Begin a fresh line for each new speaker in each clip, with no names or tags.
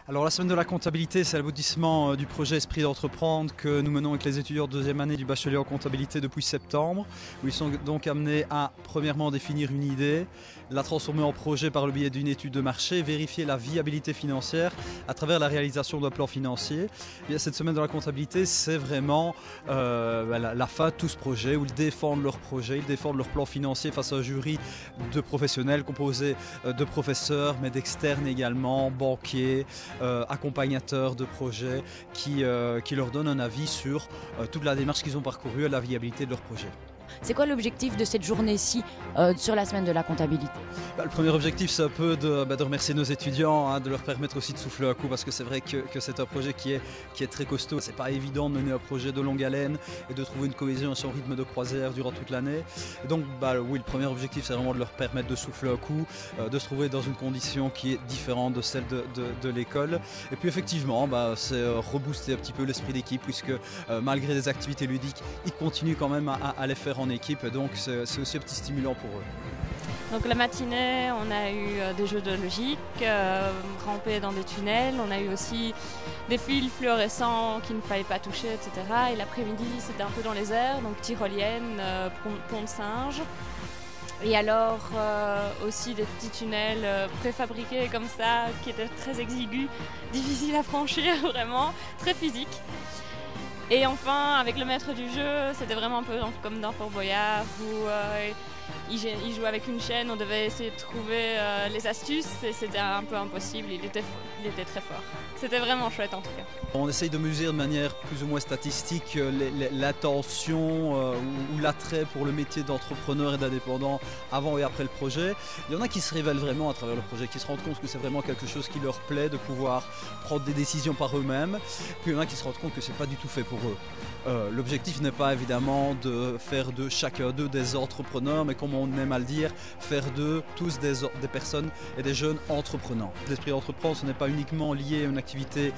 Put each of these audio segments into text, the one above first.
Alors la semaine de la comptabilité, c'est l'aboutissement du projet Esprit d'entreprendre que nous menons avec les étudiants de deuxième année du bachelier en comptabilité depuis septembre, où ils sont donc amenés à premièrement définir une idée, la transformer en projet par le biais d'une étude de marché, vérifier la viabilité financière à travers la réalisation d'un plan financier. Et cette semaine de la comptabilité, c'est vraiment la fin de tout ce projet, où ils défendent leur projet, ils défendent leur plan financier face à un jury de professionnels composé de professeurs, mais d'externes également, banquiers, accompagnateurs de projets qui leur donnent un avis sur toute la démarche qu'ils ont parcourue et la viabilité de leur projet.
C'est quoi l'objectif de cette journée-ci sur la semaine de la comptabilité?
Le premier objectif, c'est un peu de remercier nos étudiants, de leur permettre aussi de souffler un coup, parce que c'est vrai que c'est un projet qui est très costaud. C'est pas évident de mener un projet de longue haleine et de trouver une cohésion et son rythme de croisière durant toute l'année. Et donc oui, le premier objectif, c'est vraiment de leur permettre de souffler un coup, de se trouver dans une condition qui est différente de celle de l'école. Et puis effectivement, c'est rebooster un petit peu l'esprit d'équipe, puisque malgré des activités ludiques, ils continuent quand même à les faire en équipe, donc c'est aussi un petit stimulant pour eux.
Donc la matinée, on a eu des jeux de logique, ramper dans des tunnels, on a eu aussi des fils fluorescents qu'il ne fallait pas toucher, etc. Et l'après-midi, c'était un peu dans les airs, donc tyrolienne, pont de singe. Et alors aussi des petits tunnels préfabriqués comme ça, qui étaient très exigus, difficiles à franchir vraiment, très physiques. Et enfin, avec le maître du jeu, c'était vraiment un peu comme dans Fort Boyard, où il jouait avec une chaîne, on devait essayer de trouver les astuces, et c'était un peu impossible, il était très fort. C'était vraiment chouette en tout cas.
On essaye de mesurer de manière plus ou moins statistique l'attention ou l'attrait pour le métier d'entrepreneur et d'indépendant avant et après le projet. Il y en a qui se révèlent vraiment à travers le projet, qui se rendent compte que c'est vraiment quelque chose qui leur plaît, de pouvoir prendre des décisions par eux-mêmes. Puis il y en a qui se rendent compte que c'est pas du tout fait pour eux. L'objectif n'est pas évidemment de faire de chacun d'eux des entrepreneurs, mais comme on aime à le dire, faire d'eux tous des personnes et des jeunes entreprenants. L'esprit d'entreprendre, ce n'est pas uniquement lié à une activité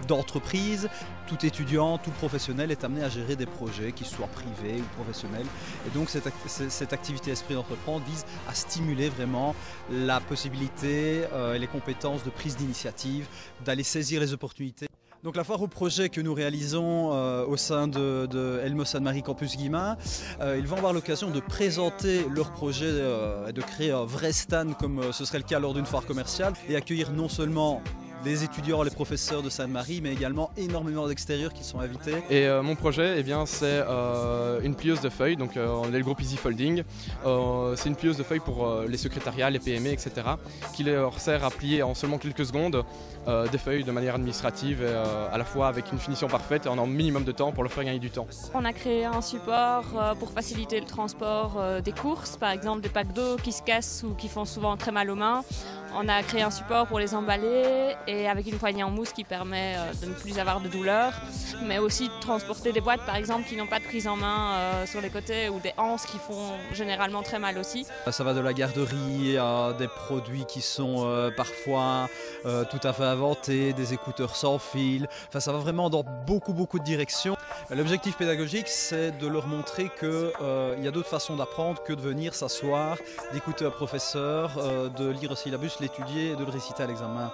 d'entreprise. Tout étudiant, tout professionnel est amené à gérer des projets, qu'ils soient privés ou professionnels. Et donc cette activité Esprit d'entreprendre vise à stimuler vraiment la possibilité et les compétences de prise d'initiative, d'aller saisir les opportunités. Donc la foire au projet que nous réalisons au sein de Elmos Anne-Marie Campus Guillemins, ils vont avoir l'occasion de présenter leur projet et de créer un vrai stand comme ce serait le cas lors d'une foire commerciale et accueillir non seulement les étudiants, les professeurs de Sainte-Marie, mais également énormément d'extérieurs qui sont invités.
Et mon projet, c'est une plieuse de feuilles, donc on est le groupe Easy Folding. C'est une plieuse de feuilles pour les secrétariats, les PME, etc. qui leur sert à plier en seulement quelques secondes des feuilles de manière administrative, et, à la fois avec une finition parfaite et en un minimum de temps pour leur faire gagner du temps.
On a créé un support pour faciliter le transport des courses, par exemple des packs d'eau qui se cassent ou qui font souvent très mal aux mains. On a créé un support pour les emballer et avec une poignée en mousse qui permet de ne plus avoir de douleur, mais aussi de transporter des boîtes par exemple qui n'ont pas de prise en main sur les côtés ou des anses qui font généralement très mal aussi.
Ça va de la garderie à des produits qui sont parfois tout à fait inventés, des écouteurs sans fil, enfin ça va vraiment dans beaucoup de directions. L'objectif pédagogique, c'est de leur montrer qu'il y a d'autres façons d'apprendre que de venir s'asseoir, d'écouter un professeur, de lire un syllabus, l'étudier et de le réciter à l'examen.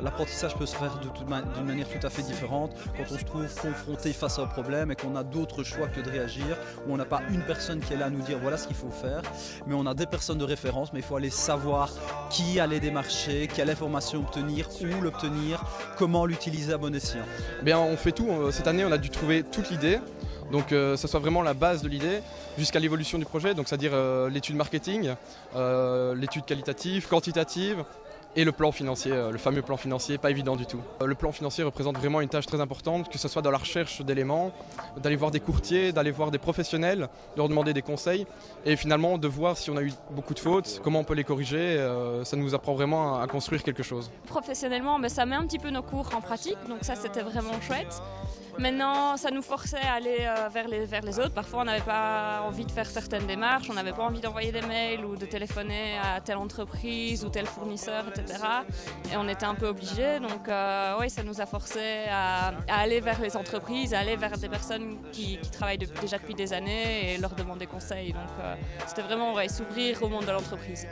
L'apprentissage peut se faire d'une manière tout à fait différente quand on se trouve confronté face à un problème et qu'on a d'autres choix que de réagir, où on n'a pas une personne qui est là à nous dire voilà ce qu'il faut faire, mais on a des personnes de référence, mais il faut aller savoir qui aller démarcher, quelle information obtenir, où l'obtenir, comment l'utiliser à bon escient.
Bien, on fait tout. Cette année, on a dû trouver toute l'idée. Donc ça soit vraiment la base de l'idée jusqu'à l'évolution du projet, donc c'est-à-dire l'étude marketing, l'étude qualitative, quantitative et le plan financier, le fameux plan financier, pas évident du tout. Le plan financier représente vraiment une tâche très importante, que ce soit dans la recherche d'éléments, d'aller voir des courtiers, d'aller voir des professionnels, de leur demander des conseils et finalement de voir si on a eu beaucoup de fautes, comment on peut les corriger, ça nous apprend vraiment à construire quelque chose.
Professionnellement, ça met un petit peu nos cours en pratique, donc ça c'était vraiment chouette. Maintenant, ça nous forçait à aller vers les autres. Parfois, on n'avait pas envie de faire certaines démarches, on n'avait pas envie d'envoyer des mails ou de téléphoner à telle entreprise ou tel fournisseur, etc. Et on était un peu obligés. Donc, oui, ça nous a forcé à aller vers les entreprises, à aller vers des personnes qui travaillent déjà depuis des années et leur demander conseil. Donc, c'était vraiment s'ouvrir au monde de l'entreprise.